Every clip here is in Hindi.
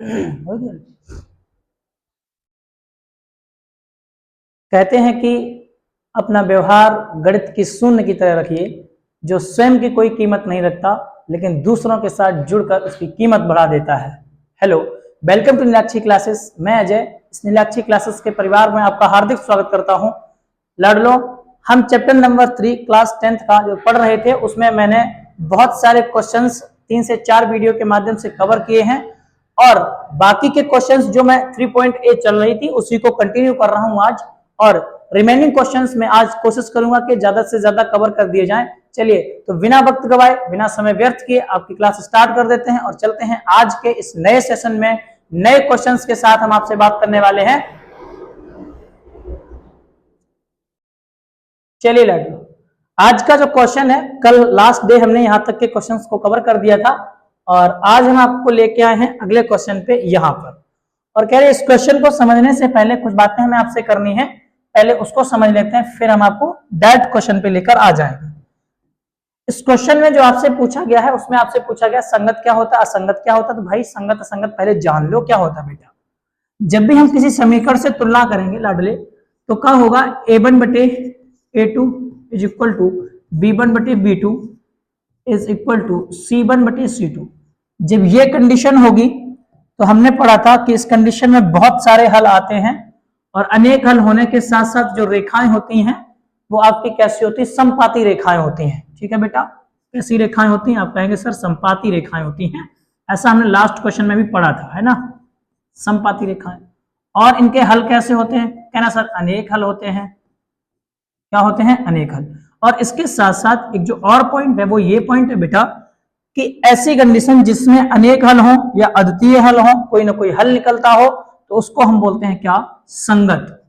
हो गया। कहते हैं कि अपना व्यवहार गणित की शून्य की तरह रखिए, जो स्वयं की कोई कीमत नहीं रखता लेकिन दूसरों के साथ जुड़कर उसकी कीमत बढ़ा देता है। Hello, welcome to Nilakshi classes. मैं अजय, इस नीलाक्षी क्लासेस के परिवार में आपका हार्दिक स्वागत करता हूं। लाडलो, हम चैप्टर नंबर 3 क्लास 10th का जो पढ़ रहे थे उसमें मैंने बहुत सारे क्वेश्चंस 3 से 4 वीडियो के माध्यम से कवर किए हैं और बाकी के क्वेश्चंस जो मैं 3.8 चल रही थी उसी को कंटिन्यू कर रहा हूं आज, और रिमेनिंग क्वेश्चंस में आज कोशिश करूंगा कि ज्यादा से ज्यादा कवर कर दिए जाएं। चलिए, तो बिना वक्त गवाए, बिना समय व्यर्थ किए आपकी क्लास स्टार्ट कर देते हैं और चलते हैं आज के इस नए सेशन में। नए क्वेश्चंस के साथ हम आपसे बात करने वाले हैं। चलिए लड़कियों, आज का जो क्वेश्चन है, कल लास्ट डे हमने यहां तक के क्वेश्चंस को कवर कर दिया था और आज हम आपको लेके आए हैं अगले क्वेश्चन पे यहां पर, और कह रहे इस क्वेश्चन को समझने से पहले कुछ बातें हमें आपसे करनी है। पहले उसको समझ लेते हैं, फिर हम आपको डायरेक्ट क्वेश्चन पे लेकर आ जाएंगे। इस क्वेश्चन में जो आपसे पूछा गया है उसमें आपसे पूछा गया संगत क्या होता है, असंगत क्या होता है। तो भाई संगत असंगत पहले जान लो क्या होता है बेटा। जब भी हम किसी समीकरण से तुलना करेंगे लाडले, तो क्या होगा, a1 बटे a2 is equal to b1 बटे b2 is equal to c1 बटे c2। जब ये कंडीशन होगी तो हमने पढ़ा था कि इस कंडीशन में बहुत सारे हल आते हैं और अनेक हल होने के साथ साथ जो रेखाएं होती हैं वो आपकी कैसी होती है, समपाती रेखाएं होती हैं। ठीक है बेटा, कैसी रेखाएं होती हैं, आप कहेंगे सर समपाती रेखाएं होती हैं। ऐसा हमने लास्ट क्वेश्चन में भी पढ़ा था, है ना, समपाती रेखाएं। और इनके हल कैसे होते हैं, कहना सर अनेक हल होते हैं। क्या होते हैं, अनेक हल। और इसके साथ साथ एक जो और पॉइंट है वो ये पॉइंट है बेटा कि ऐसी कंडीशन जिसमें अनेक हल हो या अद्वितीय हल हो, कोई ना कोई हल निकलता हो, तो उसको हम बोलते हैं क्या, संगत।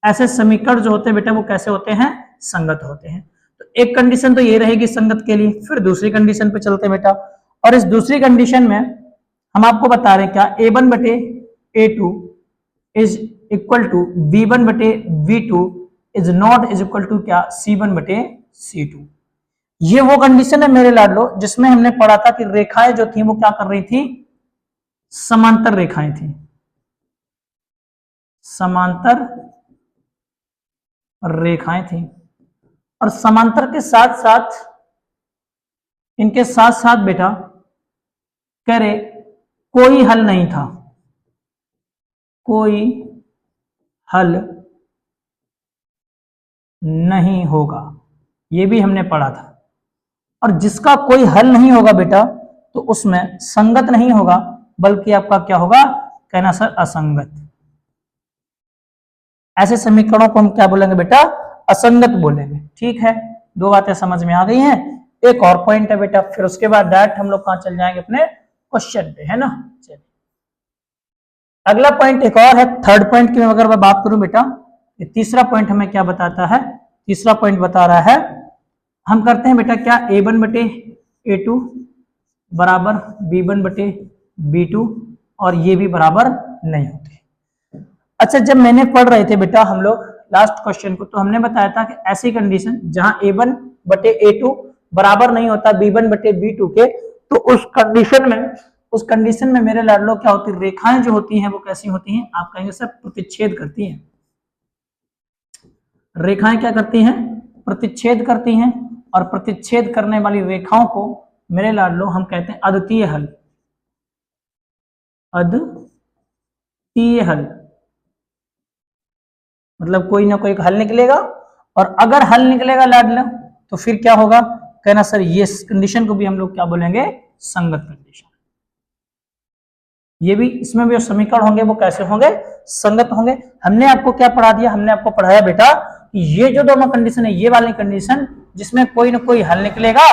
ऐसे समीकरण जो होते हैं बेटा वो कैसे होते हैं, संगत होते हैं। तो एक कंडीशन तो ये रहेगी संगत के लिए। फिर दूसरी कंडीशन पे चलते हैं बेटा, और इस दूसरी कंडीशन में हम आपको बता रहे हैं क्या, a1 बटे a2 is equal to b1 बटे b2 is not is equal to क्या, c1 बटे c2। ये वो कंडीशन है मेरे लाडलो जिसमें हमने पढ़ा था कि रेखाएं जो थी वो क्या कर रही थी, समांतर रेखाएं थी, समांतर रेखाएं थी। और समांतर के साथ साथ, इनके साथ साथ बेटा कह रहे कोई हल नहीं था, कोई हल नहीं होगा, ये भी हमने पढ़ा था। और जिसका कोई हल नहीं होगा बेटा तो उसमें संगत नहीं होगा बल्कि आपका क्या होगा, कहना सर असंगत। ऐसे समीकरणों को हम क्या बोलेंगे बेटा, असंगत बोलेंगे। ठीक है, दो बातें समझ में आ गई हैं। एक और पॉइंट है बेटा, फिर उसके बाद डायरेक्ट हम लोग कहां चल जाएंगे, अपने क्वेश्चन पे, है ना। चलिए, अगला पॉइंट एक और है, थर्ड पॉइंट की अगर मैं बात करूं बेटा, तीसरा पॉइंट हमें क्या बताता है, तीसरा पॉइंट बता रहा है, हम करते हैं बेटा क्या, a1 बटे a2 बराबर b1 बटे b2, और ये भी बराबर नहीं होते। अच्छा, जब मैंने पढ़ रहे थे बेटा हम लोग लास्ट क्वेश्चन को, तो हमने बताया था कि ऐसी कंडीशन जहां a1 बटे a2 बराबर नहीं होता b1 बटे b2 के, तो उस कंडीशन में मेरे लाडलो क्या होती, रेखाएं जो होती हैं वो कैसी होती हैं, आप कहेंगे सर प्रतिच्छेद करती हैं। रेखाएं क्या करती हैं, प्रतिच्छेद करती हैं। और प्रतिच्छेद करने वाली रेखाओं को मेरे लाडलो हम कहते हैं अद्वितीय हल, अद्वितीय हल। मतलब कोई ना कोई हल निकलेगा, और अगर हल निकलेगा लाडला तो फिर क्या होगा, कहना सर ये कंडीशन को भी हम लोग क्या बोलेंगे, संगत कंडीशन। ये भी, इसमें भी जो समीकरण होंगे वो कैसे होंगे, संगत होंगे। हमने आपको क्या पढ़ा दिया, हमने आपको पढ़ाया बेटा कि ये जो दोनों कंडीशन है, ये वाली कंडीशन जिसमें कोई ना कोई हल निकलेगा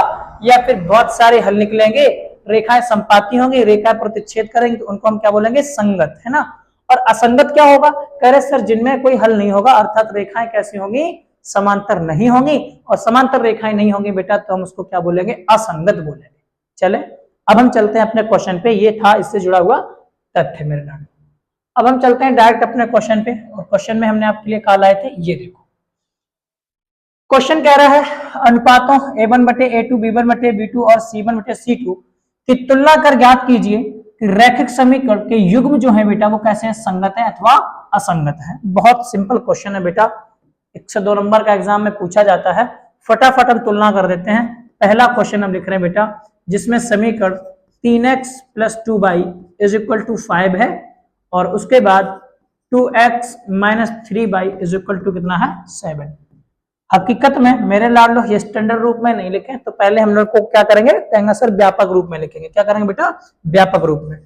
या फिर बहुत सारे हल निकलेंगे, रेखाएं संपाती होंगी, रेखाएं प्रतिच्छेद करेंगे, तो उनको हम क्या बोलेंगे, संगत, है ना। और असंगत क्या होगा, कह रहे सर जिनमें कोई हल नहीं होगा, अर्थात रेखाएं कैसी होंगी, समांतर नहीं होंगी, और समांतर रेखाएं नहीं होंगी बेटा तो हम उसको क्या बोलेंगे, असंगत बोलेंगे। चले, अब हम चलते हैं अपने क्वेश्चन पे, ये था इससे जुड़ा हुआ तथ्य मेरे नाम। अब हम चलते हैं डायरेक्ट अपने क्वेश्चन पे, और क्वेश्चन में हमने आपके लिए कहा लाए थे, ये देखो क्वेश्चन कह रहा है अनुपातों a1 बटे a2 b1 बटे b2 और c1 बटे c2 की तुलना कर ज्ञात कीजिए कि रैखिक समीकरण के युग्म जो है बेटा वो कैसे हैं, संगत है अथवा असंगत है। बहुत सिंपल क्वेश्चन है बेटा, 1 से 2 नंबर का एग्जाम में पूछा जाता है। फटाफट हम तुलना कर देते हैं। पहला क्वेश्चन हम लिख रहे हैं बेटा, जिसमें समीकरण 3x + 2y = 5 है और उसके बाद 2x - 3y = कितना है, 7। हकीकत में मेरे लाडलो ये स्टैंडर्ड रूप में नहीं लिखे, तो पहले हम लोग को क्या करेंगे, कहेंगे सर व्यापक रूप में लिखेंगे। क्या करेंगे बेटा, व्यापक रूप में।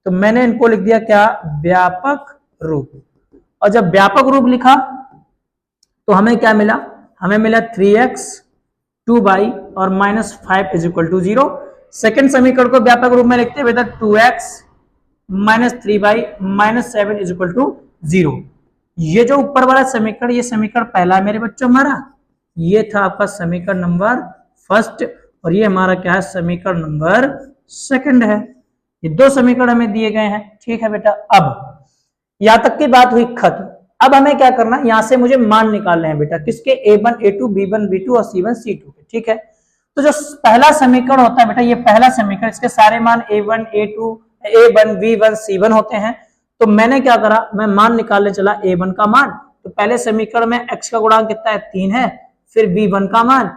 तो मैंने इनको लिख दिया क्या, व्यापक रूप। और जब व्यापक रूप लिखा तो हमें क्या मिला, हमें मिला 3x 2y और -5 = 0। सेकेंड समीकरण को व्यापक रूप में लिखते हैं बेटा, 2x - 3y -7 = 0। ये जो ऊपर वाला समीकरण, ये समीकरण पहला है मेरे बच्चों हमारा, ये था आपका समीकरण नंबर फर्स्ट, और ये हमारा क्या है, समीकरण नंबर सेकंड है। ये दो समीकरण हमें दिए गए हैं। ठीक है बेटा, अब यहां तक की बात हुई खत्म। अब हमें क्या करना है, यहां से मुझे मान निकालने हैं बेटा, किसके, a1 a2 b1 b2 और c1 c2 के। ठीक है, तो जो पहला समीकरण होता है बेटा, ये पहला समीकरण, इसके सारे मान a1 a2 a1 b1 c1 होते हैं। तो मैंने क्या करा, मैं मान निकालने चला a1 का मान। तो पहले समीकरण में x का गुणांक कितना है, 3 है। फिर b1 का मान,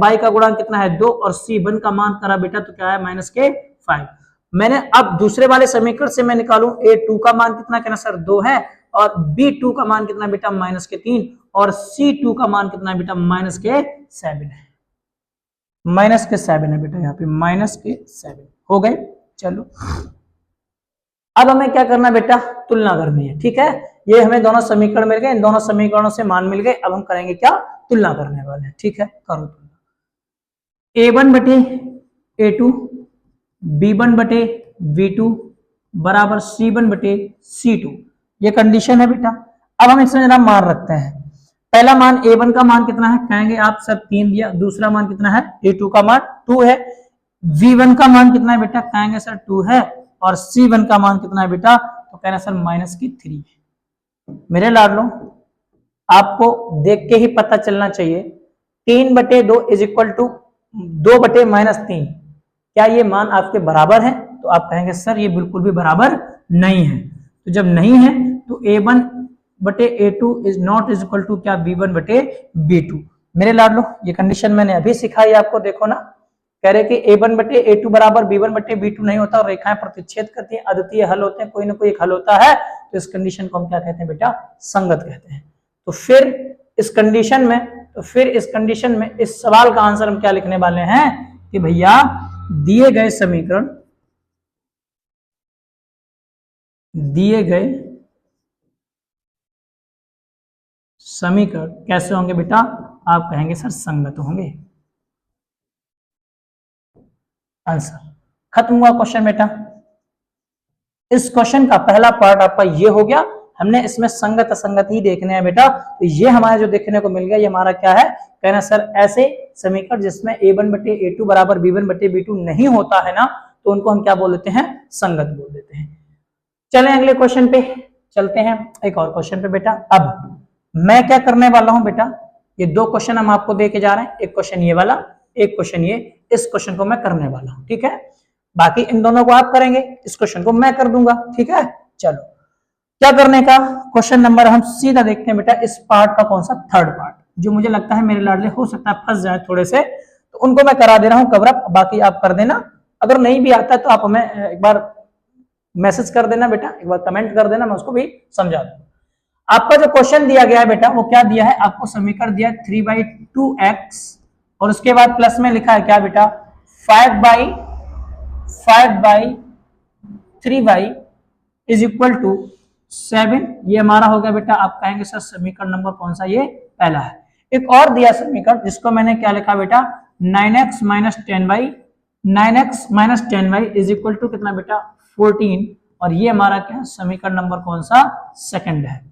y का गुणांक कितना है, 2, और c1 का मान करा बेटा तो क्या है, -5। मैंने अब दूसरे वाले समीकरण से मैं निकालूं, a2 का मान कितना, कहना सर 2 है, और b2 का मान कितना बेटा, -3, और c2 का मान कितना बेटा, -7 है। -7 है बेटा, यहाँ पे -7 हो गए। चलो अब हमें क्या करना बेटा, तुलना करनी है। ठीक है, ये हमें दोनों समीकरण मिल गए, इन दोनों समीकरणों से मान मिल गए। अब हम करेंगे क्या, तुलना करने वाले हैं। ठीक है, करो तुलना। a1 बटे a2 b1 बटे b2 बराबर c1 बटे c2, ये कंडीशन है बेटा। अब हम इसमें जरा मान रखते हैं। पहला मान a1 का मान कितना है, कहेंगे आप सर 3 दिया। दूसरा मान कितना है, a2 का मान 2 है। v1 का मान कितना है बेटा, कहेंगे सर 2 है, और c1 का मान कितना है बेटा, तो कहना सर -3 है। मेरे लाडलो, आपको देख के ही पता चलना चाहिए, 3/2 = 2/-3, क्या ये मान आपके बराबर है? तो आप कहेंगे सर ये बिल्कुल भी बराबर नहीं है। तो जब नहीं है तो a1 बटे a2 is not equal to क्या, b1 बटे b2। मेरे लाडलो, ये कंडीशन मैंने अभी सिखाई आपको, देखो ना, कह रहे कि a1 बटे a2 बराबर b1 बटे b2 नहीं होता, और रेखाएं प्रतिच्छेद करती हैं, अद्वितीय हल होते हैं, कोई ना कोई एक हल होता है। तो इस कंडीशन को हम क्या कहते हैं बेटा, संगत कहते हैं। तो फिर इस कंडीशन में इस सवाल का आंसर हम क्या लिखने वाले हैं कि भैया दिए गए समीकरण, कैसे होंगे बेटा, आप कहेंगे सर संगत होंगे। आंसर खत्म हुआ क्वेश्चन बेटा। इस क्वेश्चन का पहला पार्ट आपका ये हो गया। हमने इसमें संगत असंगत ही देखने हैं बेटा। तो ये हमारा जो देखने को मिल गया, ये हमारा क्या है, कहना सर ऐसे समीकरण जिसमें a1 बटे a2 बराबर b1 बटे b2 नहीं होता है ना, तो उनको हम क्या बोल देते हैं, संगत बोल देते हैं। चलें अगले क्वेश्चन पे चलते हैं, एक और क्वेश्चन पे बेटा। अब मैं क्या करने वाला हूं बेटा, ये दो क्वेश्चन हम आपको दे के जा रहे हैं, एक क्वेश्चन ये वाला, एक क्वेश्चन ये। इस क्वेश्चन को मैं करने वाला हूं, ठीक है, बाकी इन दोनों को आप करेंगे, इस क्वेश्चन को मैं कर दूंगा। ठीक है, चलो क्या करने का, क्वेश्चन नंबर हम सीधा देखते हैं बेटा। इस पार्ट का कौन सा, थर्ड पार्ट, जो मुझे लगता है मेरे लाडले हो सकता है फंस जाए थोड़े से, तो उनको मैं करा दे रहा हूं कवर अप, बाकी आप कर देना। अगर नहीं भी आता है तो आप हमें एक बार मैसेज कर देना बेटा, एक बार कमेंट कर देना, मैं उसको भी समझा दूंगा। आपका जो क्वेश्चन दिया गया है बेटा, वो क्या दिया है आपको, समीकरण दिया 3/2x, और उसके बाद प्लस में लिखा है क्या बेटा, 5/3y इज इक्वल टू 7। ये हमारा हो गया बेटा, आप कहेंगे सर समीकरण नंबर कौन सा, ये पहला है। एक और दिया समीकरण, जिसको मैंने क्या लिखा बेटा, 9x - 10y is equal to कितना बेटा, 14, और ये हमारा क्या समीकरण नंबर कौन सा, सेकंड है।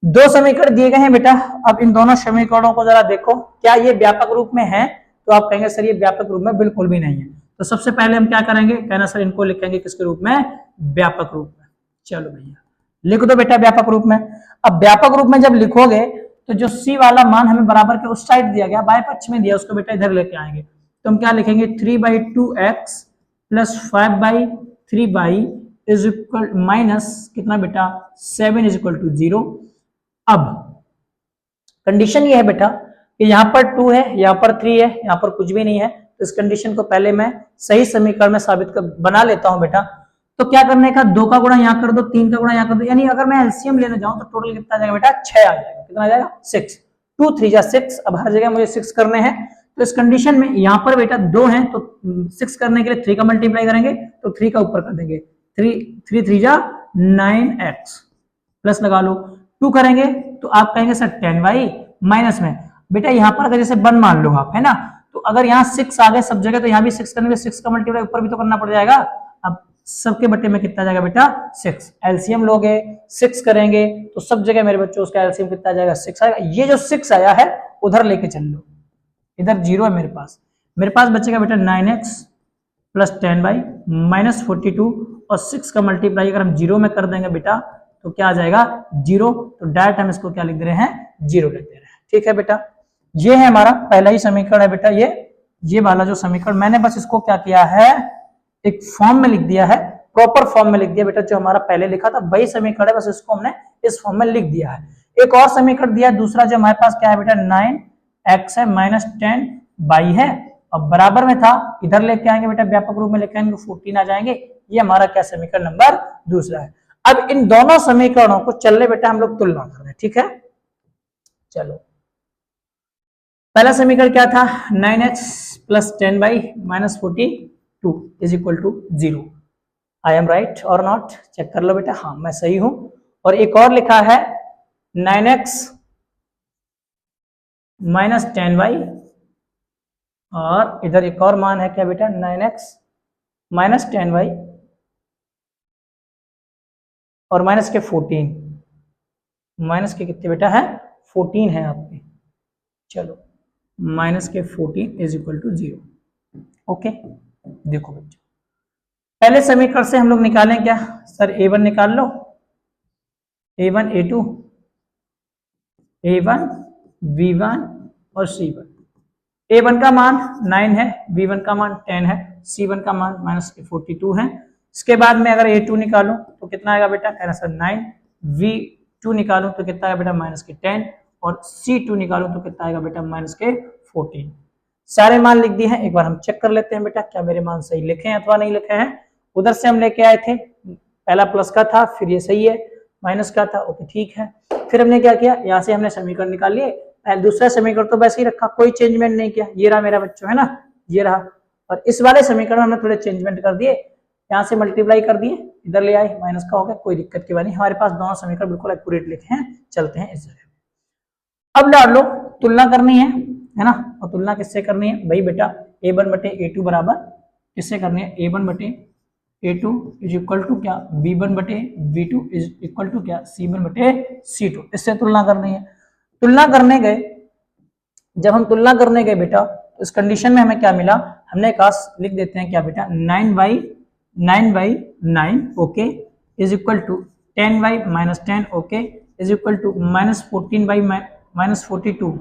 दो समीकरण दिए गए हैं बेटा। अब इन दोनों समीकरणों को जरा देखो, क्या ये व्यापक रूप में है, तो आप कहेंगे सर ये व्यापक रूप में बिल्कुल भी नहीं है। तो सबसे पहले हम क्या करेंगे, कहना सर इनको लिखेंगे किसके रूप में, व्यापक रूप में। चलो भैया लिख दो बेटा व्यापक रूप में। अब व्यापक रूप में जब लिखोगे तो जो सी वाला मान हमें बराबर के उस साइड दिया गया, बाएं पक्ष में दिया, उसको बेटा इधर लेके आएंगे। तो हम क्या लिखेंगे, 3/2x + 5/3y is equal minus कितना बेटा 7 इज इक्वल टू 0। अब कंडीशन ये है बेटा कि यहाँ पर 2 है, यहाँ पर 3 है, यहाँ पर कुछ भी नहीं है, तो इस कंडीशन को पहले मैं सही समीकरण में साबित कर बना लेता हूं बेटा। तो क्या करने का, 2 का गुणा यहाँ कर दो, 3 का गुणा यहाँ कर दो, यानी अगर मैं एलसीएम लेने जाऊं तो टोटल कितना आ जाएगा बेटा 6 आ जाएगा। कितना आ जाएगा 6, 2 3 जा 6। अब हर जगह मुझे 6 करने हैं, तो इस कंडीशन में यहाँ पर बेटा 2 है तो 6 करने के लिए 3 का मल्टीप्लाई करेंगे तो 3 का ऊपर कर देंगे, 3 3 जा 9x प्लस लगा लो, 2 करेंगे तो आप कहेंगे सर 10y माइनस में बेटा यहाँ पर अगर जैसे 1 मान लो आप, है ना, तो अगर यहाँ 6 आ गए सब जगह तो यहाँ भी 6 करने के 6 का मल्टीप्लाई ऊपर भी तो करना पड़ जाएगा। अब सबके बट्टे में कितना जाएगा बेटा 6, एलसीएम लोगे 6 करेंगे तो सब जगह मेरे बच्चों उसका एलसीएम कितना जाएगा 6 आएगा। ये जो 6 आया है उधर लेके चल लो, इधर 0 है मेरे पास बचेगा बेटा 9x प्लस 10y माइनस 42 और 6 का मल्टीप्लाई अगर हम 0 में कर देंगे बेटा तो क्या आ जाएगा 0, तो डायरेक्ट हम इसको क्या लिख दे रहे हैं 0 लिख दे रहे हैं। ठीक है बेटा, ये है हमारा पहला ही समीकरण है बेटा, ये वाला जो समीकरण मैंने बस इसको क्या किया है एक फॉर्म में लिख दिया है, प्रॉपर फॉर्म में लिख दिया बेटा, जो हमारा पहले लिखा था वही समीकरण है, बस इसको हमने इस फॉर्म में लिख दिया है। एक और समीकरण दिया है दूसरा जो हमारे पास क्या है बेटा 9x है माइनस 10y है और बराबर में था, इधर लेके आएंगे बेटा व्यापक रूप में लेके आएंगे 14 आ जाएंगे। ये हमारा क्या समीकरण नंबर दूसरा है। अब इन दोनों समीकरणों को चल बेटा हम लोग तुलना कर रहे हैं। ठीक है, चलो पहला समीकरण क्या था 9x plus 10y minus 42 is equal to 0। I am right और नॉट, चेक कर लो बेटा, हाँ मैं सही हूं। और एक और लिखा है 9x माइनस 10y और इधर एक और मान है क्या बेटा 9x माइनस 10y और माइनस के 14, माइनस के कितने बेटा है 14 है आपके, चलो माइनस के 14 इज इक्वल टू 0। ओके, देखो बच्चों पहले समीकरण से हम लोग निकालें क्या सर, a1 निकाल लो, a1 a2 a1 b1 और c1। a1 का मान 9 है, b1 का मान 10 है, c1 का मान माइनस के 42 है। इसके बाद में अगर a2 निकालूं तो कितना आएगा बेटा, कहना सर 9, v2 निकालूं तो कितना आएगा बेटा माइनस के 10 और c2 निकालूं तो कितना आएगा बेटा माइनस के 14। सारे मान लिख दिए हैं, एक बार हम चेक कर लेते हैं बेटा क्या मेरे मान सही लिखे हैं अथवा नहीं लिखे हैं। उधर से हम लेके आए थे, पहला प्लस का था, फिर ये सही है, माइनस का था, ओके ठीक है। फिर हमने क्या किया, यहाँ से हमने समीकरण निकाल लिए, दूसरा समीकरण तो वैसे ही रखा, कोई चेंजमेंट नहीं किया, ये रहा मेरा बच्चों, है ना, ये रहा। और इस वाले समीकरण हमने थोड़े चेंजमेंट कर दिए, यहाँ से मल्टीप्लाई कर दिए, इधर ले आए, माइनस का हो गया, कोई दिक्कत की बात नहीं, हमारे पास दोनों समीकरण बिल्कुल एक्यूरेट लिखे हैं। चलते हैं इस जगह, अब डाल लो, तुलना करनी है ना, और तुलना किससे करनी है भाई बेटा, a1 बटे a2 बराबर किससे करनी है, a1 बटे a2 इज इक्वल टू क्या b1 बटे b2 इज इक्वल टू क्या c1 बटे c2, इससे तुलना करनी है। तुलना करने गए, जब हम तुलना करने गए बेटा तो इस कंडीशन में हमें क्या मिला, हमने कहा लिख देते हैं क्या बेटा 9/9 okay is equal to 10y minus 10 okay is equal to minus 14 minus 42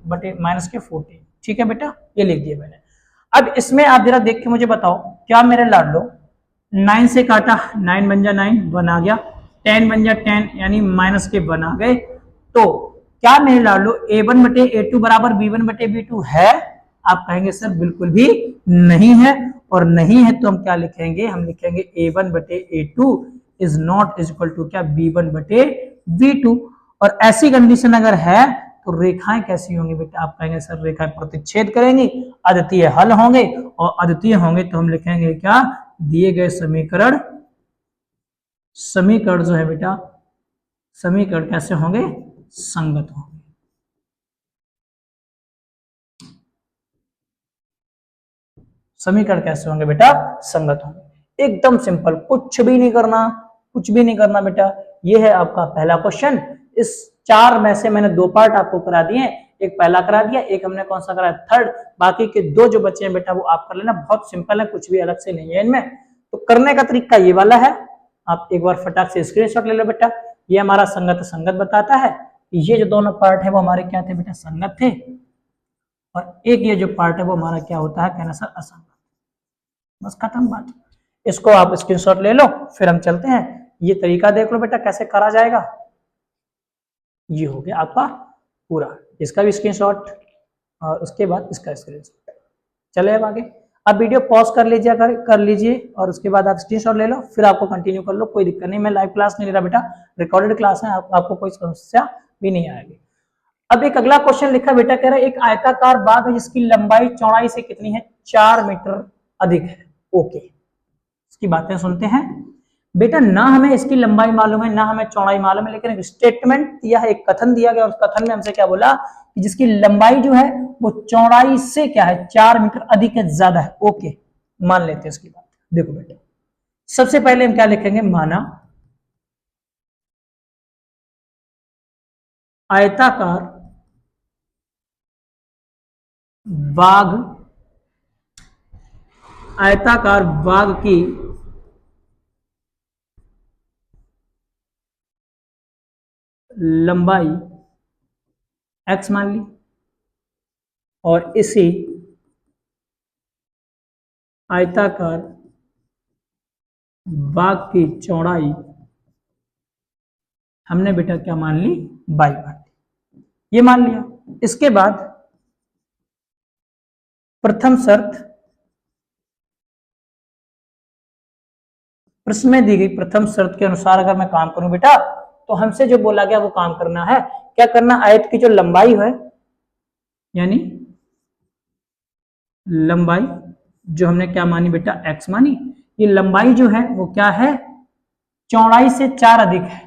बटे माइनस के 14। ठीक है बेटा, ये लिख दिया मैंने। अब इसमें आप जरा देख के मुझे बताओ, क्या मेरे लाडलो 9 से काटा, 9 बन जा 9 1 आ गया, 10 बन जा 10 यानी माइनस के 1 आ गए, तो क्या मेरे लाडलो a1 बटे a2 बराबर b1 बटे b2 है? आप कहेंगे सर बिल्कुल भी नहीं है, और नहीं है तो हम क्या लिखेंगे, हम लिखेंगे a1 बटे a2 is not is equal to क्या b1 बटे b2। और ऐसी कंडीशन अगर है तो रेखाएं कैसी होंगी बेटा, आप कहेंगे सर रेखाएं प्रतिच्छेद करेंगी, अद्वितीय हल होंगे, और अद्वितीय होंगे तो हम लिखेंगे क्या, दिए गए समीकरण जो है बेटा, समीकरण कैसे होंगे, संगत होंगे। समीकरण कैसे होंगे बेटा, संगत होंगे। एकदम सिंपल, कुछ भी नहीं करना बेटा। ये है आपका पहला क्वेश्चन। इस 4 में से मैंने 2 पार्ट आपको करा दिए, एक पहला करा दिया, एक हमने कौन सा कराया, थर्ड। बाकी के 2 जो बचे हैं बेटा वो आप कर लेना, बहुत सिंपल है, कुछ भी अलग से नहीं है इनमें। तो करने का तरीका ये वाला है, आप एक बार फटाक से स्क्रीनशॉट ले लो बेटा। ये हमारा संगत बताता है, ये जो दोनों पार्ट है वो हमारे क्या थे बेटा, संगत थे। और एक ये जो पार्ट है वो हमारा क्या होता है, कहना सर असंगत। बस खत्म बात। इसको आप स्क्रीनशॉट ले लो, फिर हम चलते हैं। ये तरीका देख लो बेटा कैसे करा जाएगा। ये हो गया आपका पूरा, इसका भी स्क्रीनशॉट और उसके बाद इसका स्क्रीनशॉट। चले अब आगे। अब वीडियो पॉज कर लीजिए, कर लीजिए और उसके बाद आप स्क्रीनशॉट ले लो, फिर आपको कंटिन्यू कर लो, कोई दिक्कत नहीं। मैं लाइव क्लास नहीं ले रहा बेटा, रिकॉर्डेड क्लास है, आपको कोई समस्या भी नहीं आएगी। अब एक अगला क्वेश्चन लिखा बेटा, कह रहा है एक आयताकार बाग है जिसकी लंबाई चौड़ाई से कितनी है, 4 मीटर अधिक है। ओके, इसकी बातें सुनते हैं बेटा। ना हमें इसकी लंबाई मालूम है, ना हमें चौड़ाई मालूम है, लेकिन एक स्टेटमेंट दिया है, एक कथन दिया गया और उस कथन में हमसे क्या बोला कि जिसकी लंबाई जो है वो चौड़ाई से क्या है, 4 मीटर अधिक है, ज्यादा है। ओके, मान लेते हैं इसकी बात। देखो बेटा, सबसे पहले हम क्या लिखेंगे, माना आयताकार बाग, आयताकार बाग की लंबाई x मान ली और इसी आयताकार बाग की चौड़ाई हमने बेटा क्या मान ली, y मान ली। ये मान लिया। इसके बाद प्रथम शर्त, प्रश्न में दी गई प्रथम शर्त के अनुसार अगर मैं काम करूं बेटा, तो हमसे जो बोला गया वो काम करना है। क्या करना, आयत की जो लंबाई है, यानी लंबाई जो हमने क्या मानी बेटा, x मानी, ये लंबाई जो है वो क्या है, चौड़ाई से 4 अधिक है,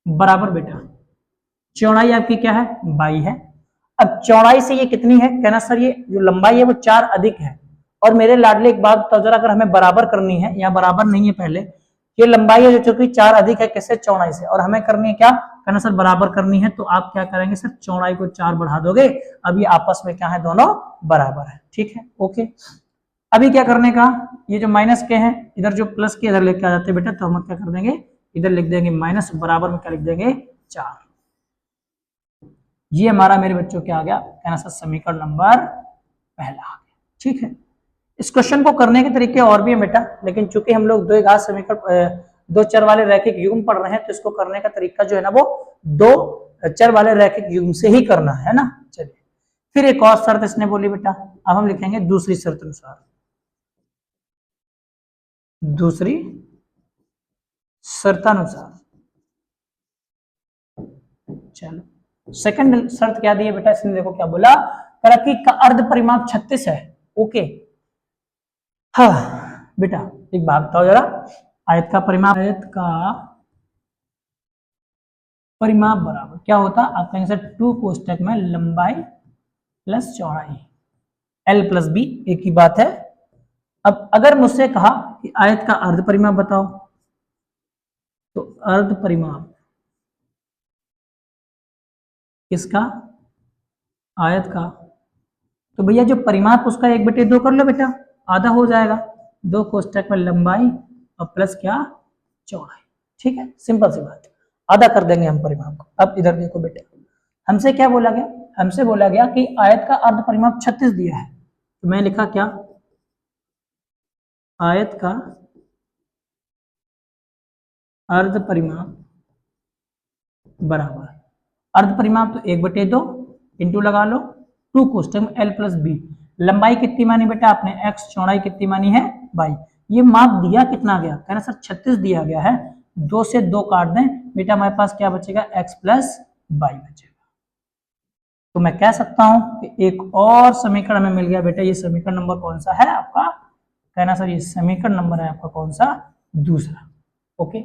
बराबर बेटा चौड़ाई आपकी क्या है, 22 है। अब चौड़ाई से ये कितनी है, कहना सर ये जो लंबाई है वो 4 अधिक है। और मेरे लाडले एक बात तो जरा, अगर हमें बराबर करनी है, या बराबर नहीं है, पहले ये लंबाई है जो चूंकि 4 अधिक है किससे, चौड़ाई से, और हमें करनी है क्या, कहना सर बराबर करनी है, तो आप क्या करेंगे सर, चौड़ाई को 4 बढ़ा दोगे। अब ये आपस में क्या है, दोनों बराबर है। ठीक है, ओके। अभी क्या करने का, ये जो माइनस के हैं इधर, जो प्लस के इधर लेके आ जाते हैं बेटा, तो हम क्या कर देंगे, इधर लिख देंगे माइनस, बराबर में क्या लिख देंगे, 4। ये हमारा मेरे बच्चों क्या आ गया, कहना सर समीकरण नंबर पहला आ गया। ठीक है, इस क्वेश्चन को करने के तरीके और भी है बेटा, लेकिन चूंकि हम लोग दो घात समीकरण, 2 चर वाले रैखिक युग्म पढ़ रहे हैं, तो इसको करने का तरीका जो है ना वो 2 चर वाले रैखिक युग्म से ही करना है ना। चलिए, फिर एक और शर्त इसने बोली बेटा, अब हम लिखेंगे दूसरी शर्त अनुसार, दूसरी शर्तानुसार। चलो, सेकंड शर्त क्या दी है बेटा, इसने देखो क्या बोला, कि का अर्ध परिमाप 36 है। ओके, हाँ बेटा एक बात बताओ जरा, आयत का परिमाप, आयत का परिमाप बराबर क्या होता, आप कहेंगे सर 2 कोष्टक में लंबाई प्लस चौड़ाई, L प्लस बी, एक ही बात है। अब अगर मुझसे कहा कि आयत का अर्ध परिमाप बताओ, तो अर्ध परिमाप किसका, आयत का, तो भैया जो परिमाप उसका 1/2 कर लो बेटा, आधा हो जाएगा, 2 कोष्टक में लंबाई और प्लस क्या, चौड़ाई। ठीक है, सिंपल सी बात, आधा कर देंगे हम परिमाप को। अब इधर देखो बेटा, हमसे क्या बोला गया, हमसे बोला गया कि आयत का अर्ध परिमाप 36 दिया है, तो मैं लिखा क्या, आयत का अर्ध परिमाप बराबर, अर्ध परिमाप तो 1/2 इंटू लगा लो 2 कोष्टक में L प्लस बी, लंबाई कितनी मानी बेटा आपने, x, चौड़ाई कितनी मानी है, 22। ये माप दिया कितना गया, कहना सर 36 दिया गया है, 2 से 2 काट दें बेटा, हमारे पास क्या बचेगा, x प्लस 22 बचेगा। तो मैं कह सकता हूं कि एक और समीकरण हमें मिल गया बेटा, ये समीकरण नंबर कौन सा है आपका, कहना सर ये समीकरण नंबर है आपका कौन सा, दूसरा। ओके,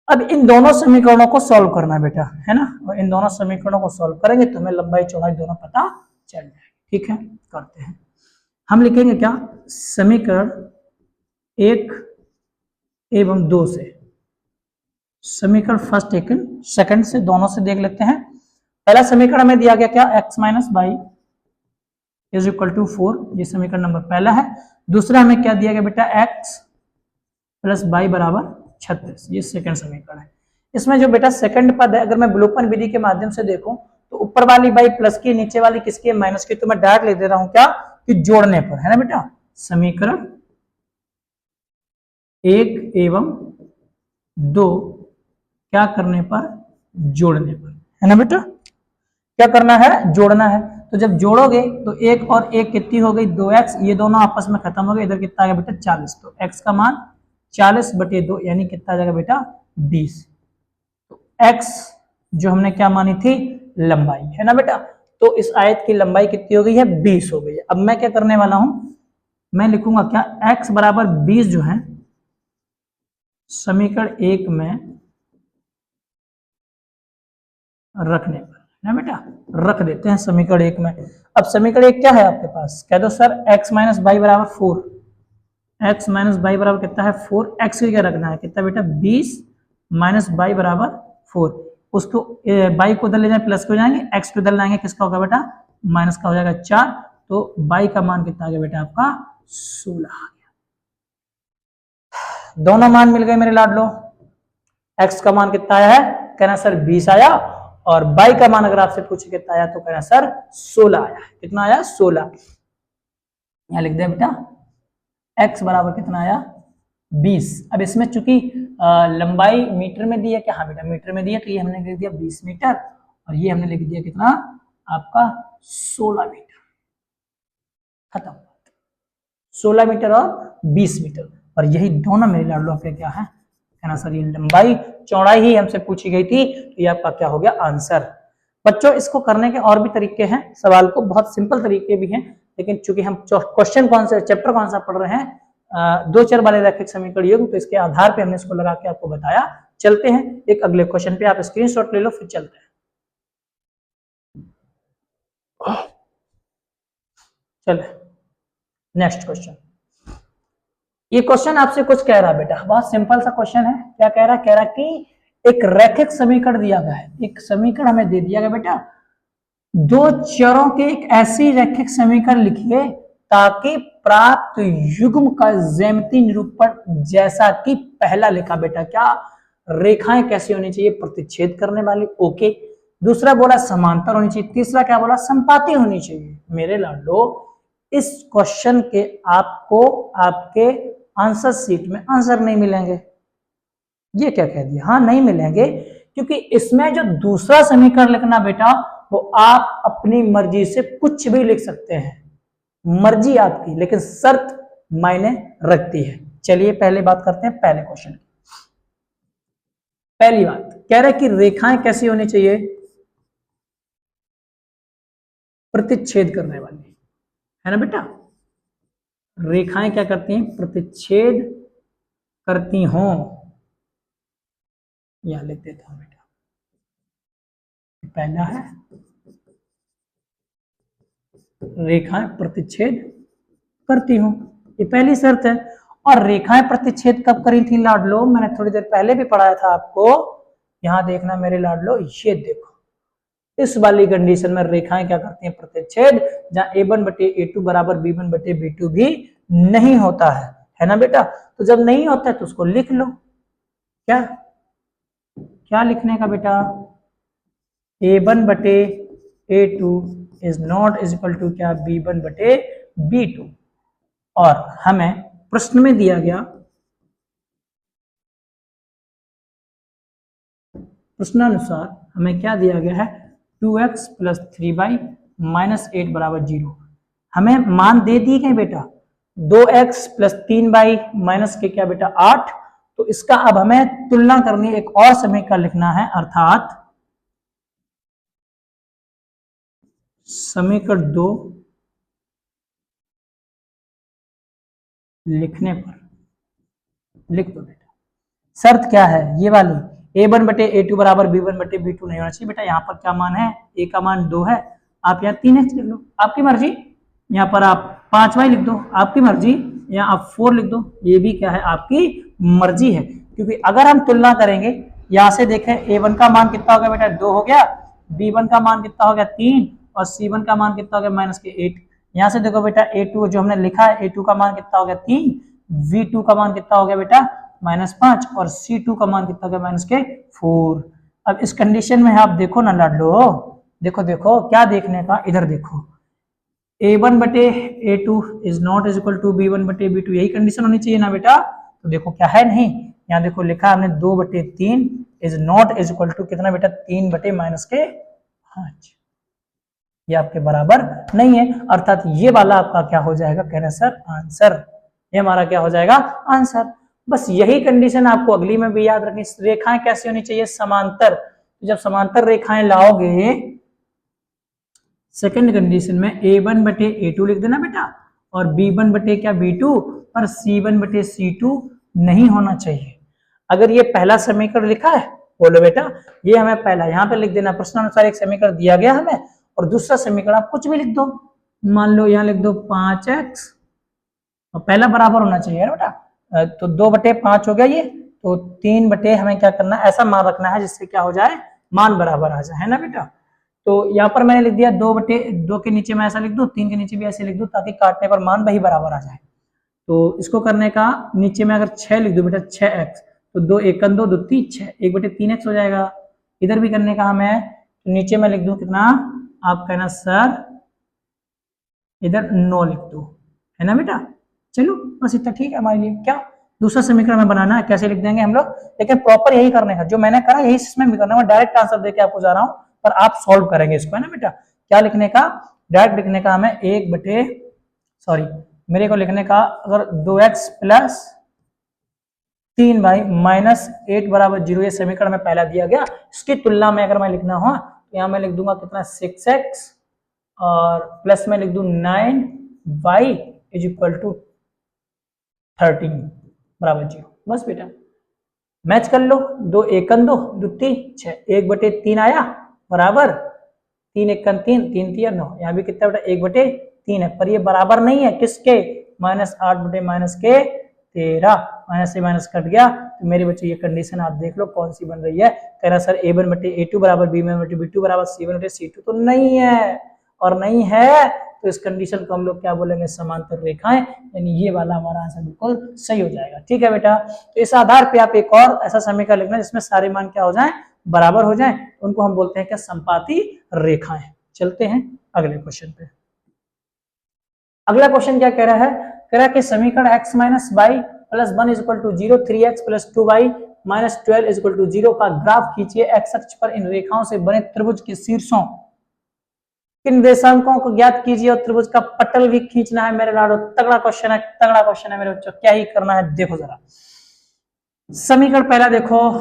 अब इन दोनों समीकरणों को सॉल्व करना है बेटा, है ना, और इन दोनों समीकरणों को सॉल्व करेंगे तो हमें लंबाई चौड़ाई दोनों पता चल जाएगी। ठीक है, करते हैं। हम लिखेंगे क्या, समीकरण 1 एवं 2 से, समीकरण फर्स्ट सेकंड से, दोनों से देख लेते हैं। पहला समीकरण हमें दिया गया क्या, x minus 22 is equal to 4, ये समीकरण नंबर पहला है। दूसरा हमें क्या दिया गया बेटा, x प्लस 22 बराबर 36, ये सेकंड समीकरण है। इसमें जो बेटा सेकंड पद है, अगर मैं विलोपन विधि के माध्यम से देखूं तो ऊपर वाली बाई प्लस की, नीचे वाली किसकी है, माइनस की। तो मैं डायरेक्ट लिख दे रहा हूं क्या, कि जोड़ने पर, है ना बेटा। समीकरण 1 एवं 2 क्या करने पर, जोड़ने पर, है ना बेटा। क्या करना है, जोड़ना है। तो जब जोड़ोगे तो 1 और 1 कितनी हो गई, 2x, ये दोनों आपस में खत्म हो गए। इधर कितना आ गया बेटा, 40। तो x का मान 40/2 यानी कितना आ जाएगा बेटा, 20। तो x जो हमने क्या मानी थी, लंबाई, है ना बेटा। तो इस आयत की लंबाई कितनी हो गई है, 20 हो गई है। अब मैं क्या करने वाला हूं, मैं लिखूंगा क्या, x बराबर 20 जो है समीकरण 1 में रखने पर, है बेटा, रख देते हैं समीकरण 1 में। अब समीकरण 1 क्या है आपके पास, कह दो सर x माइनस बाई बराबर 4। x माइनस बाई बराबर कितना है, 4। x की क्या रखना है, कितना बेटा, 20 माइनस बाई बराबर 4। उसको बाई को उधर ले जाए प्लस को जाएंगे, x को उधर लाएंगे, किसका होगा बेटा, माइनस का हो जाएगा 4। तो बाई का मान कितना आ गया बेटा, आपका 16 आ गया। दोनों मान मिल गए मेरे लाडलो। x का मान कितना आया है, कहना सर 20 आया, और बाई का मान अगर आपसे पूछे कितना आया तो कहना सर 16 आया। कितना आया, 16। यहां लिख दे बेटा, x बराबर कितना आया, 20। अब इसमें चूंकि लंबाई मीटर में दी है क्या, हाँ बेटा मीटर में दी है, तो ये हमने लिख दिया 20 मीटर, और ये हमने लिख दिया कितना आपका 16 मीटर। खत्म, 16 मीटर और 20 मीटर। और यही दोनों मेरे लाडलो आपके क्या है, कहना सर ये लंबाई चौड़ाई ही हमसे पूछी गई थी, तो ये आपका क्या हो गया, आंसर। बच्चों इसको करने के और भी तरीके हैं, सवाल को बहुत सिंपल तरीके भी हैं, लेकिन चूंकि हम क्वेश्चन कौन सा, चैप्टर कौन सा पढ़ रहे हैं, 2 चर वाले रैखिक समीकरण योग, तो इसके आधार पे हमने इसको लगा के आपको बताया। चलते हैं एक अगले क्वेश्चन पे, आप स्क्रीनशॉट ले लो फिर चलते हैं। चले नेक्स्ट क्वेश्चन। ये क्वेश्चन आपसे कुछ कह रहा है बेटा, बहुत सिंपल सा क्वेश्चन है। क्या कह रहा है, कह रहा कि एक रैखिक समीकरण दिया गया है, एक समीकरण हमें दे दिया गया बेटा, 2 चरों के एक ऐसी रैखिक समीकरण लिखिए ताकि प्राप्त युग्म का ज्यामितीय निरूपण जैसा कि पहला लिखा। बेटा क्या, रेखाएं कैसी होनी चाहिए, प्रतिच्छेद करने वाली, ओके। दूसरा बोला समांतर होनी चाहिए, तीसरा क्या बोला, संपाती होनी चाहिए। मेरे लाडलो इस क्वेश्चन के आपको आपके आंसर सीट में आंसर नहीं मिलेंगे। ये क्या कह दिया, हाँ नहीं मिलेंगे, क्योंकि इसमें जो दूसरा समीकरण लिखना बेटा, वो आप अपनी मर्जी से कुछ भी लिख सकते हैं, मर्जी आपकी, लेकिन शर्त मायने रखती है। चलिए पहले बात करते हैं पहले क्वेश्चन की। पहली बात कह रहे कि रेखाएं कैसी होनी चाहिए, प्रतिच्छेद करने वाली, है ना बेटा। रेखाएं क्या करती हैं, प्रतिच्छेद करती हों। यहां लिख देता हूं बेटा, पहला है रेखाएं प्रतिच्छेद करती हूं, ये पहली शर्त है। और रेखाएं प्रतिच्छेद कब करी थी लाडलो, मैंने थोड़ी देर पहले भी पढ़ाया था आपको। यहां देखना मेरे लाडलो, ये देखो इस वाली कंडीशन में रेखाएं क्या करती हैं, प्रतिच्छेद, जहां a1/a2 बराबर b1/b2 भी नहीं होता है ना बेटा। तो जब नहीं होता है तो उसको लिख लो। क्या क्या लिखने का बेटा, a1/a2 is not is equal to क्या, b1/b2। और हमें प्रश्न में दिया गया, प्रश्नानुसार हमें क्या दिया गया है, 2x + 3y - 8 बराबर 0। हमें मान दे दिए गए बेटा, 2x + 3y माइनस के क्या बेटा 8। तो इसका अब हमें तुलना करनी, एक और समीकरण लिखना है, अर्थात समीकरण 2 लिखने पर लिख दो बेटा। शर्त क्या है, ये वाली, a1/a2 बराबर b1/b2 नहीं होना चाहिए बेटा। यहाँ पर क्या मान है, a का मान 2 है, आप यहाँ 3x लिख लो, आपकी मर्जी। यहाँ पर आप 5y लिख दो, आपकी मर्जी। यहाँ आप 4 लिख दो, ये भी क्या है, आपकी मर्जी है। क्योंकि अगर हम तुलना करेंगे, यहाँ से देखें a1 का मान कितना हो गया बेटा, 2 हो गया, b1 का मान कितना हो गया 3, और c1 का मान कितना हो गया -8। यहाँ से देखो बेटा a2 जो हमने लिखा है, a2 का मान कितना हो गया 3, v2 का मान कितना हो गया बेटा -5, और C2 का मान कितना हो गया -4। अब इस कंडीशन में आप देखो ना लाडलो, देखो देखो क्या देखने का, इधर देखो, a1 बटे a2 is not is equal to b1 बटे b2, यही कंडीशन होनी चाहिए ना बेटा। तो देखो क्या है, नहीं, यहाँ देखो लिखा हमने 2 बटे 3 is not is equal to कितना बेटा, 3 बटे माइनस के 5, ये आपके बराबर नहीं है, अर्थात ये वाला आपका क्या हो जाएगा, कह रहे सर आंसर, ये हमारा क्या हो जाएगा, आंसर। बस यही कंडीशन आपको अगली में भी याद रखनी, रेखाएं कैसी होनी चाहिए, समांतर। जब समांतर रेखाएं लाओगे, सेकंड कंडीशन में a1 बटे a2 लिख देना बेटा, और b1 बटे क्या b2, और c1 बटे c2 नहीं होना चाहिए। अगर ये पहला समीकरण लिखा है, बोलो बेटा, ये हमें पहला यहाँ पे लिख देना, प्रश्नानुसार एक समीकरण दिया गया हमें, और दूसरा समीकरण आप कुछ भी लिख दो, मान लो यहाँ लिख दो 5x, और पहला बराबर होना चाहिए ना बेटा, तो 2 बटे 5 हो गया ये, तो 3 बटे हमें क्या करना है, ऐसा मान रखना है जिससे क्या हो जाए, मान बराबर आ जाए, है ना बेटा। तो यहाँ पर मैंने लिख दिया 2 बटे 2 के नीचे मैं ऐसा लिख दूं, 3 के नीचे भी ऐसे लिख दूं, ताकि काटने पर मान वही बराबर आ जाए। तो इसको करने का, नीचे में अगर 6 लिख दूं बेटा, 6x, तो 2 1 2 2 3 6, 1 बटे 3x हो जाएगा। इधर भी करने का हमें, तो नीचे में लिख दूं कितना, आप कहना सर इधर 9 लिख दो, है ना बेटा। चलो बस इतना ठीक है हमारे लिए, क्या दूसरा समीकरण में बनाना है, कैसे लिख देंगे हम लोग, लेकिन प्रॉपर यही करने का, जो मैंने करा यही इसमें भी करना है, डायरेक्ट आंसर देके आपको जा रहा हूं, पर आप सॉल्व करेंगे इसको, है ना बेटा। क्या लिखने का, डायरेक्ट लिखने का हमें 1 बटे, सॉरी मेरे को लिखने का, अगर 2x प्लस 3y माइनस 8 बराबर 0, ये समीकरण में पहला दिया गया, इसकी तुलना में अगर मैं लिखना हो तो यहाँ मैं लिख दूंगा कितना 6x, और प्लस में लिख दूं 9y इज इक्वल टू 13 बराबर 0। बस बेटा मैच कर लो, 2 1 2 2 3 6, 1 बटे 3 आया बराबर 3 1 3 3 3 9, यहाँ भी कितना बेटा 1 बटे 3 है, पर ये बराबर नहीं है किसके, -8 बटे माइनस के 13, माइनस से माइनस कट गया, तो मेरे बच्चे ये कंडीशन आप देख लो कौन सी बन रही है। कह रहा सर a1 बटे a2 बराबर b1 बटे b2 बराबर c1 बटे c2, तो नहीं है, और नहीं है तो इस कंडीशन को हम लोग क्या बोलेंगे, समांतर रेखाएं, यानी ये वाला हमारा आंसर बिल्कुल सही हो जाएगा। ठीक है बेटा, तो इस आधार पे आप एक और ऐसा समीकरण लिखना जिसमें सारे मान क्या हो जाएं, बराबर हो जाएं, उनको हम बोलते हैं क्या, संपाती रेखाएं। चलते हैं अगले क्वेश्चन पे। अगला क्वेश्चन क्या कह रहा है, कह रहा है कि समीकरण x minus y plus 1 is equal to 0, 3x plus 2y minus 12 is equal to 0 का ग्राफ खींचिए। एक्स अक्ष पर इन रेखाओं से बने त्रिभुज के शीर्षों किन निर्देशांकों को ज्ञात कीजिए, और त्रिभुज का पटल भी खींचना है मेरे लाडो। तगड़ा क्वेश्चन है, तगड़ा क्वेश्चन है मेरे बच्चों, क्या ही करना है देखो जरा। समीकरण पहला देखो,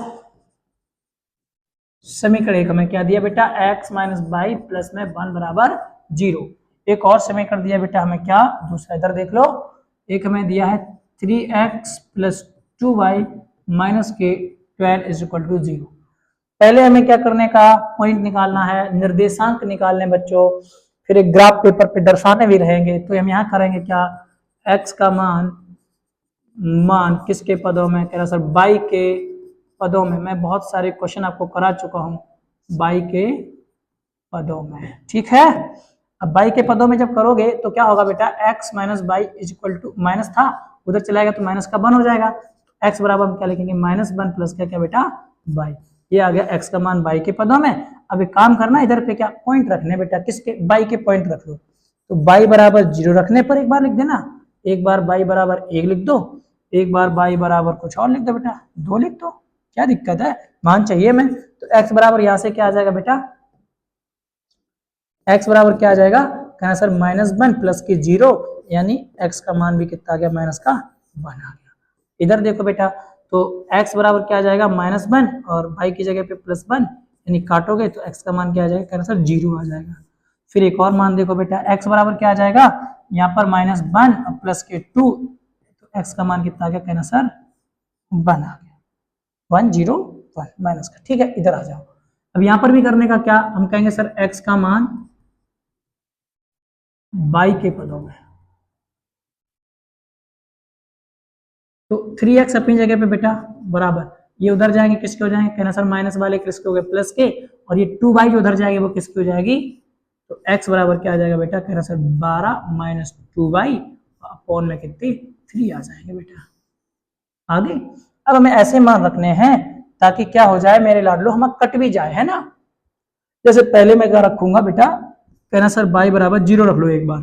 समीकरण एक हमें क्या दिया बेटा, x माइनस वाई प्लस में 1 बराबर 0। एक और समीकरण दिया बेटा हमें क्या, दूसरा इधर देख लो, एक हमें दिया है 3x प्लस 2y माइनस के 12 इज इक्वल टू 0। पहले हमें क्या करने का, पॉइंट निकालना है, निर्देशांक निकालने बच्चों, फिर एक ग्राफ पेपर पे दर्शाने भी रहेंगे। तो हम यहाँ करेंगे क्या, x का मान किसके पदों में, कह रहा सर y के पदों में। मैं बहुत सारे क्वेश्चन आपको करा चुका हूँ y के पदों में, ठीक है। अब y के पदों में जब करोगे तो क्या होगा बेटा, x minus y is equal to, minus था उधर चलाएगा तो माइनस का 1 हो जाएगा, x बराबर हम क्या लिखेंगे, -1 प्लस क्या बेटा y। ये आ गया x का मान y के पदों में। अब एक काम करना, इधर पे क्या पॉइंट रखने बेटा, किसके, y के पॉइंट रख लो। तो y बराबर 0 रखने पर एक बार लिख देना, एक बार y बराबर 1 लिख दो, एक बार y बराबर कुछ और लिख दो बेटा, 2 लिख दो, क्या दिक्कत है, मान चाहिए मैं। तो x बराबर यहाँ से क्या आ जाएगा बेटा, x बराबर क्या आ जाएगा, कहना सर -1 प्लस की 0, यानी x का मान भी कितना आ गया, -1 आ गया। इधर देखो बेटा, तो x बराबर क्या आ जाएगा, -1, और y की जगह पे +1, यानी काटोगे तो x का मान क्या आ जाएगा, कहना सर 0 आ जाएगा। फिर एक और मान देखो बेटा, x बराबर क्या आ जाएगा, यहाँ पर -1 और प्लस के 2, तो x का मान कितना आ गया, कहना सर 1 आ गया, 1 0 1 माइनस का। ठीक है, इधर आ जाओ। अब यहाँ पर भी करने का क्या, हम कहेंगे सर x का मान y के पदों में, तो 3x अपनी जगह पे बेटा बराबर, ये उधर जाएंगे किसके हो जाएंगे, कहना सर माइनस वाले किसके हो गए, प्लस के, और ये 2y जो उधर जाएगी वो किसकी हो जाएगी, तो x बराबर क्या आ जाएगा बेटा, कहना सर 12 माइनस 2y अपॉन में कितनी 3 आ जाएंगे बेटा। आगे अब हमें ऐसे मान रखने हैं ताकि क्या हो जाए मेरे लाडलो, हम कट भी जाए, है ना। जैसे पहले मैं क्या रखूंगा बेटा, कहना सर y बराबर 0 रख लो एक बार,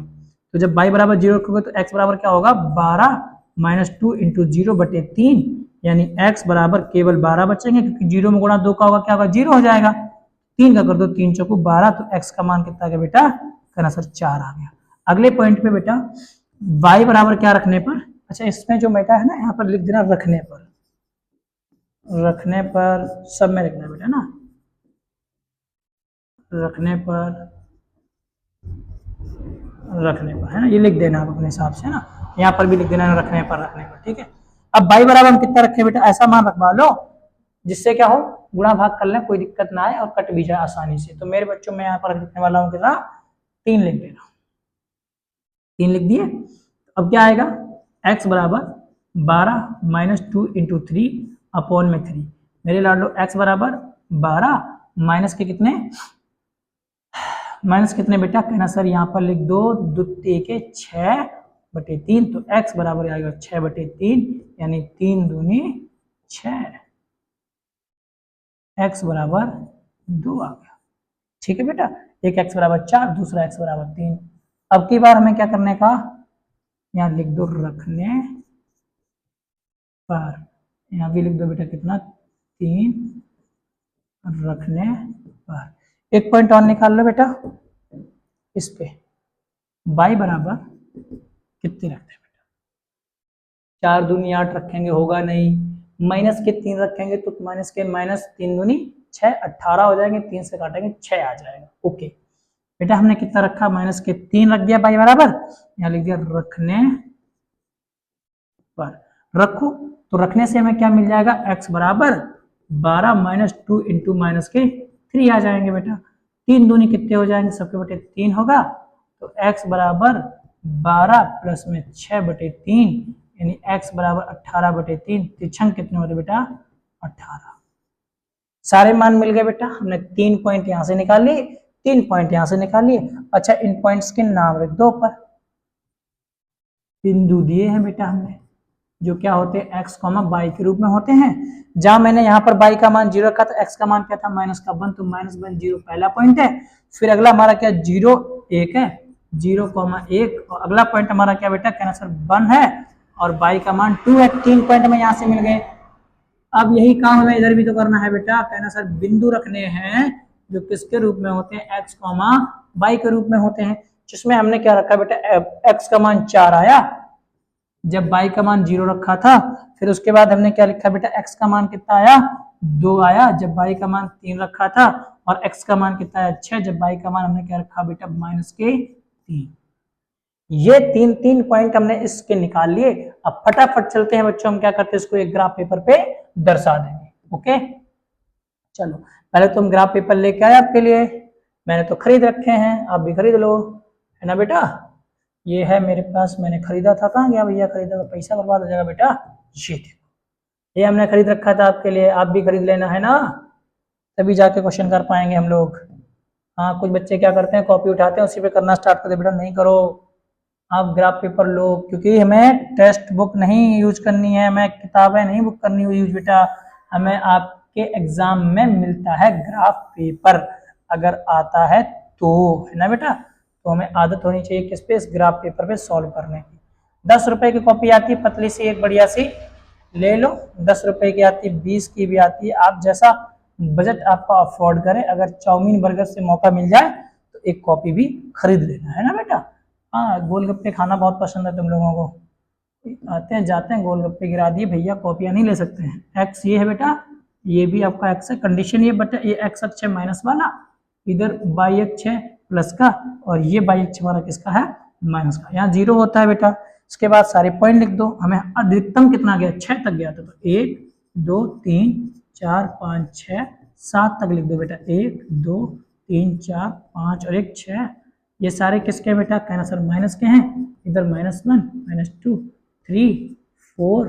तो जब y बराबर 0 रखोगे तो x बराबर क्या होगा 12 माइनस 2 इंटू 0/3, यानी x बराबर केवल 12 बचेंगे, क्योंकि 0 में गुणा 2 का होगा क्या होगा 0 हो जाएगा। 3 का कर दो 3 चौको 12, तो x का मान कितना आ गया बेटा, कहना सर 4 आ गया। अगले पॉइंट पे बेटा y बराबर क्या रखने पर, अच्छा इसमें जो बेटा है ना यहाँ पर लिख देना रखने पर, रखने पर सब में लिखना बेटा ना, रखने पर है ना, ये लिख देना आप अपने हिसाब से ना, यहाँ पर भी लिख देना रखने पर, ठीक है। अब y बराबर हम कितना रखें बेटा, ऐसा मान रखवा लो जिससे क्या हो गुणा भाग कर लें, कोई दिक्कत ना आए और कट भी जाए आसानी से। तो मेरे बच्चों में यहाँ पर लिखने वाला हूँ कितना 3 लिख देना, 3 लिख दिए। अब क्या आएगा x बराबर 12 माइनस 2 इंटू 3 अपॉन में 3, मेरे लाडलो x बराबर 12 माइनस के कितने, माइनस कितने बेटा, कहना सर यहाँ पर लिख दो द्वितीय के 6/3, तो x बराबर आएगा 6/3, यानी 3 दूनी 6, x बराबर 2 आ गया। ठीक है बेटा, एक x बराबर 4, दूसरा x बराबर 3। अब की बार हमें क्या करने का, यहाँ लिख दो रखने पर, यहाँ भी लिख दो बेटा कितना 3 रखने पर। एक पॉइंट और निकाल लो बेटा इस पे, y बराबर कितने रखते हैं बेटा, 4 दूनी 8 रखेंगे होगा नहीं, माइनस के 3 रखेंगे तो माइनस के माइनस 3 दूनी 6, 18 हो जाएंगे, 3 से काटेंगे 6 आ जाएगा। ओके बेटा, हमने कितना रखा, माइनस के 3 रख दिया y बराबर, यहाँ लिख दिया रखने पर। रखो तो रखने से हमें क्या मिल जाएगा, x बराबर 12 माइनस 2 इंटू माइनस के 3 आ जाएंगे बेटा, 3 दूनी कितने हो जाएंगे, सबके बटे 3 होगा, तो x बराबर 12 प्लस में 6/3, यानी x बराबर 18/3, त्रिछंक कितने होते बेटा 18। सारे मान मिल गए बेटा, हमने 3 पॉइंट यहां से निकाल लिए, 3 पॉइंट यहां से निकाल लिए। अच्छा इन पॉइंट्स के नाम रख दो ऊपर, बिंदु दिए हैं बेटा हमने, जो क्या होते हैं x, y के रूप में होते हैं। जहां मैंने यहाँ पर y का मान 0 रखा था, x का मान क्या था -1, तो -1 0 पहला पॉइंट है। फिर अगला हमारा क्या 0 1 है, 0,1, और अगला पॉइंट हमारा क्या बेटा, कहना सर 1 है, और y का मान 2 है। 3 पॉइंट में यहाँ से मिल गए। अब यही काम हमें इधर भी तो करना है बेटा, कहना सर बिंदु रखने हैं जो किसके रूप में होते हैं, x, y के रूप में होते हैं, जिसमें हमने क्या रखा बेटा, x का मान 4 आया जब y का मान 0 रखा था। फिर उसके बाद हमने क्या लिखा बेटा, x का मान कितना आया 2 आया जब y का मान 3 रखा था, और x का मान कितना आया 6 जब y का मान हमने क्या रखा बेटा -3। ये 3 पॉइंट हमने इसके निकाल लिए। अब फटाफट चलते हैं बच्चों, हम क्या करते हैं इसको एक ग्राफ पेपर पे दर्शा देंगे। ओके चलो, पहले तुम ग्राफ पेपर लेके आए, आपके लिए मैंने तो खरीद रखे हैं, आप भी खरीद लो, है ना बेटा। ये है मेरे पास, मैंने खरीदा था, कहाँ गया भैया खरीदा, पैसा बर्बाद हो जाएगा बेटा। ये देखो, ये हमने खरीद रखा था आपके लिए, आप भी खरीद लेना, है ना, तभी जाके क्वेश्चन कर पाएंगे हम लोग। हाँ कुछ बच्चे क्या करते हैं, कॉपी उठाते हैं उसी पे करना स्टार्ट कर दे, बेटा नहीं करो, आप ग्राफ पेपर लो, क्योंकि हमें टेक्स्ट बुक नहीं यूज करनी है, हमें किताबें नहीं बुक करनी हुई यूज बेटा, हमें आपके एग्जाम में मिलता है ग्राफ पेपर, अगर आता है तो, है ना बेटा। तो हमें आदत होनी चाहिए किस पे, इस ग्राफ पेपर पे सॉल्व करने की। 10 रुपए की कॉपी आती है पतली सी, एक बढ़िया सी ले लो, 10 रुपए की आती है, 20 की भी आती है, आप जैसा बजट आपका अफोर्ड करे। अगर चाउमीन बर्गर से मौका मिल जाए तो एक कॉपी भी खरीद लेना, है ना बेटा। हाँ गोलगप्पे खाना बहुत पसंद है तुम लोगों को, आते हैं जाते हैं गोलगप्पे गिरा दिए, भैया कॉपियां नहीं ले सकते हैं। एक्स ये है बेटा, ये भी आपका एक्स है, कंडीशन ये बटा, ये एक्स अक्ष है माइनस वाला, इधर वाई अक्ष है प्लस का, और ये वाई अक्ष हमारा किसका है माइनस का, यहाँ 0 होता है बेटा। इसके बाद सारे पॉइंट लिख दो, हमें अधिकतम कितना गया 6 तक गया था, तो 1 2 3 4 5 6 7 तक लिख दो बेटा, 1 2 3 4 5 और 1 6, ये सारे किसके हैं बेटा, कहना सर माइनस के हैं, इधर -1 -2 3 4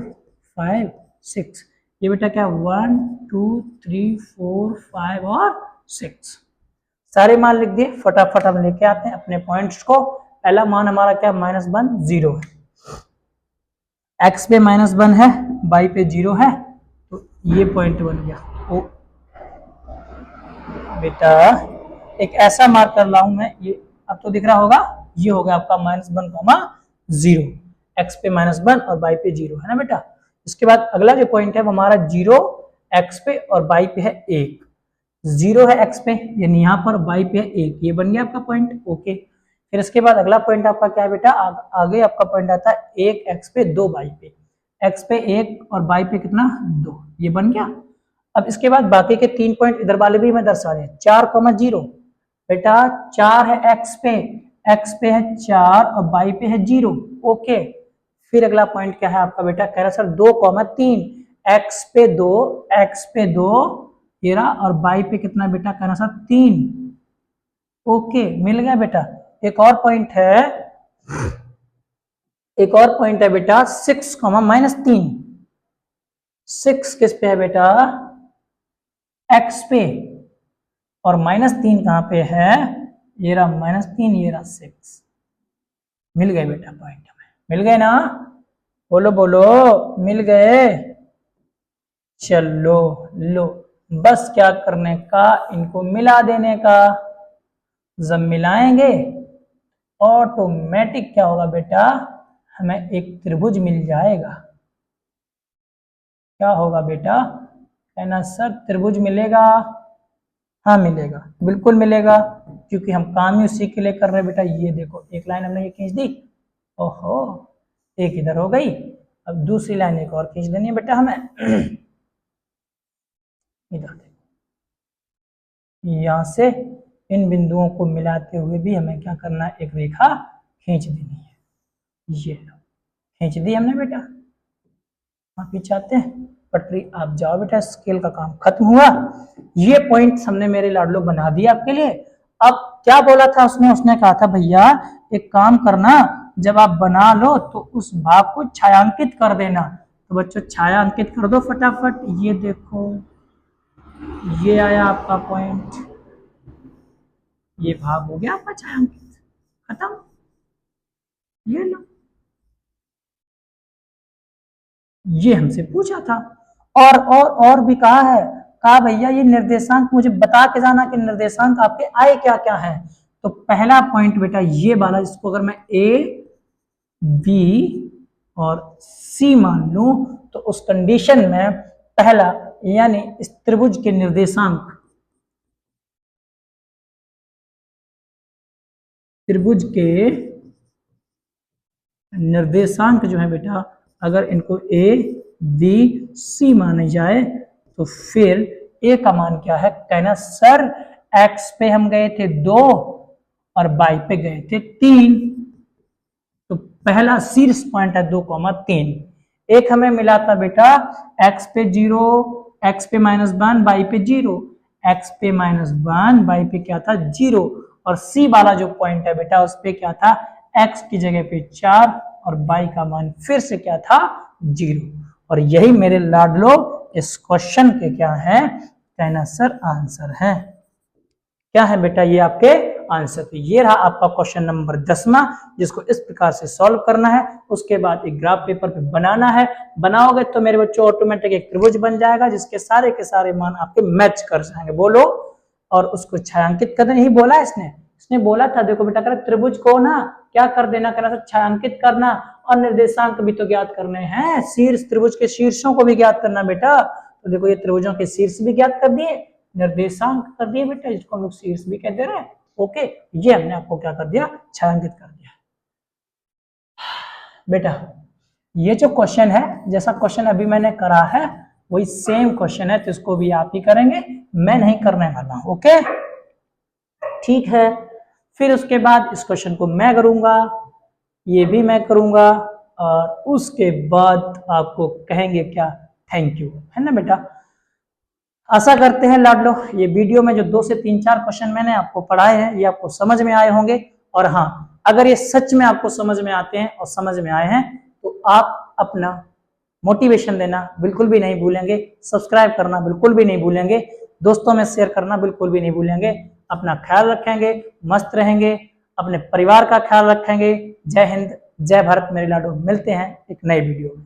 5 6, ये बेटा क्या 1 2 3 4 5 और 6, सारे मान लिख दिए। फटाफट हम लेके आते हैं अपने पॉइंट्स को। पहला मान हमारा क्या -1 0 है, x पे -1 है, y पे 0 है, तो ये पॉइंट बन गया। ओ बेटा एक ऐसा मार्क कर रहा हूं मैं, ये अब तो दिख रहा होगा, ये होगा आपका -1, 0, x पे -1 और y पे 0 है ना बेटा। इसके बाद अगला जो पॉइंट है वो हमारा 0 x पे और y पे है 1, 0 है x पे यानी यहाँ पर, y पे है 1, ये बन गया आपका पॉइंट। ओके, फिर इसके बाद अगला पॉइंट आपका क्या है बेटा, आगे आपका पॉइंट आता है 1 x पे 2 y पे, x पे 1 और y पे कितना 2, ये बन गया। अब इसके बाद बाकी के 3 पॉइंट इधर वाले भी मैं दर्शा रहे हैं, 4,0 बेटा 4 है x पे है 4 और y पे है 0। ओके, फिर अगला पॉइंट क्या है आपका बेटा, कह रहा सर 2,3, x पे 2 ये रहा, और y पे कितना बेटा, कह रहा सर 3। ओके, मिल गया बेटा। एक और पॉइंट है बेटा 6, -3, 6 किस पे है बेटा, x पे, और -3 कहां पे है, ये रहा -3, ये रहा 6। मिल गए बेटा पॉइंट, मिल गए ना, बोलो बोलो, मिल गए। चलो लो, बस क्या करने का, इनको मिला देने का। जब मिलाएंगे ऑटोमेटिक क्या होगा बेटा, हमें एक त्रिभुज मिल जाएगा। क्या होगा बेटा, कहना सर त्रिभुज मिलेगा, हाँ मिलेगा, बिल्कुल मिलेगा, क्योंकि हम काम ही उसी के लिए कर रहे हैं बेटा। ये देखो, एक लाइन हमने ये खींच दी, ओहो, एक इधर हो गई, अब दूसरी लाइन एक और खींच देनी है बेटा हमें। इधर देखो, यहां से इन बिंदुओं को मिलाते हुए भी हमें क्या करना है, एक रेखा खींच देनी है। ये खींच दी हमने बेटा, आप ही चाहते हैं पटरी, आप जाओ बेटा, स्केल का काम खत्म हुआ। ये पॉइंट हमने मेरे लाडलो बना दिया आपके लिए। अब क्या बोला था उसने कहा था भैया एक काम करना, जब आप बना लो तो उस भाग को छायांकित कर देना। तो बच्चों छायांकित कर दो फटाफट। ये देखो, ये आया आपका पॉइंट, ये भाग हो गया आपका छायांकित, खत्म। ये लो, ये हमसे पूछा था, और भी कहा है, कहा भैया ये निर्देशांक मुझे बता के जाना कि निर्देशांक आपके आए क्या क्या है। तो पहला पॉइंट बेटा ये वाला, इसको अगर मैं ए बी और सी मान लूं तो उस कंडीशन में पहला यानी इस त्रिभुज के निर्देशांक, त्रिभुज के निर्देशांक जो है बेटा, अगर इनको ए बी सी माने जाए तो फिर ए का मान क्या है, कहना सर एक्स पे हम गए थे 2 और बाई पे गए थे 3, तो पहला शीर्ष पॉइंट है 2,3। एक हमें मिला था बेटा एक्स पे 0, एक्स पे -1, बाई पे 0, एक्स पे -1, बाई पे क्या था 0, और सी वाला जो पॉइंट है बेटा उस पे क्या था, एक्स की जगह पे 4 और बाई का मान फिर से क्या था 0। और यही मेरे लाडलो इस क्वेश्चन के क्या है, कहना सर आंसर है। क्या है बेटा ये आपके आंसर। तो ये रहा आपका क्वेश्चन नंबर 10वां, जिसको इस प्रकार से सॉल्व करना है। उसके बाद एक ग्राफ पेपर पे बनाना है, बनाओगे तो मेरे बच्चों ऑटोमेटिक एक त्रिभुज बन जाएगा जिसके सारे के सारे मान आपके मैच कर जाएंगे। बोलो, और उसको छायांकित करना नहीं बोला इसने बोला था, देखो बेटा, त्रिभुज को ना क्या कर देना, कहना सर छायांकित करना, और निर्देशांक भी तो ज्ञात करने हैं, शीर्ष त्रिभुज के शीर्षों को भी ज्ञात करना बेटा। तो देखो ये त्रिभुजों के शीर्ष भी ज्ञात कर दिए, निर्देशांक कर दिए बेटा, जिसको हम लोग शीर्ष भी कह दे रहे हैं। ओके, ये हमने आपको क्या कर दिया, छायांकित कर दिया बेटा। ये जो क्वेश्चन है, जैसा क्वेश्चन अभी मैंने करा है वही सेम क्वेश्चन है, तो इसको भी आप ही करेंगे, मैं नहीं करने वाला हूं। ओके, ठीक है। फिर उसके बाद इस क्वेश्चन को मैं करूंगा, ये भी मैं करूंगा, और उसके बाद आपको कहेंगे क्या, थैंक यू, है ना बेटा। आशा करते हैं लाडलो ये वीडियो में जो 2 से 3-4 क्वेश्चन मैंने आपको पढ़ाए हैं ये आपको समझ में आए होंगे। और हाँ, अगर ये सच में आपको समझ में आते हैं और समझ में आए हैं तो आप अपना मोटिवेशन देना बिल्कुल भी नहीं भूलेंगे, सब्सक्राइब करना बिल्कुल भी नहीं भूलेंगे, दोस्तों में शेयर करना बिल्कुल भी नहीं भूलेंगे। अपना ख्याल रखेंगे, मस्त रहेंगे, अपने परिवार का ख्याल रखेंगे। जय हिंद, जय भारत मेरे लाडो। मिलते हैं एक नए वीडियो में।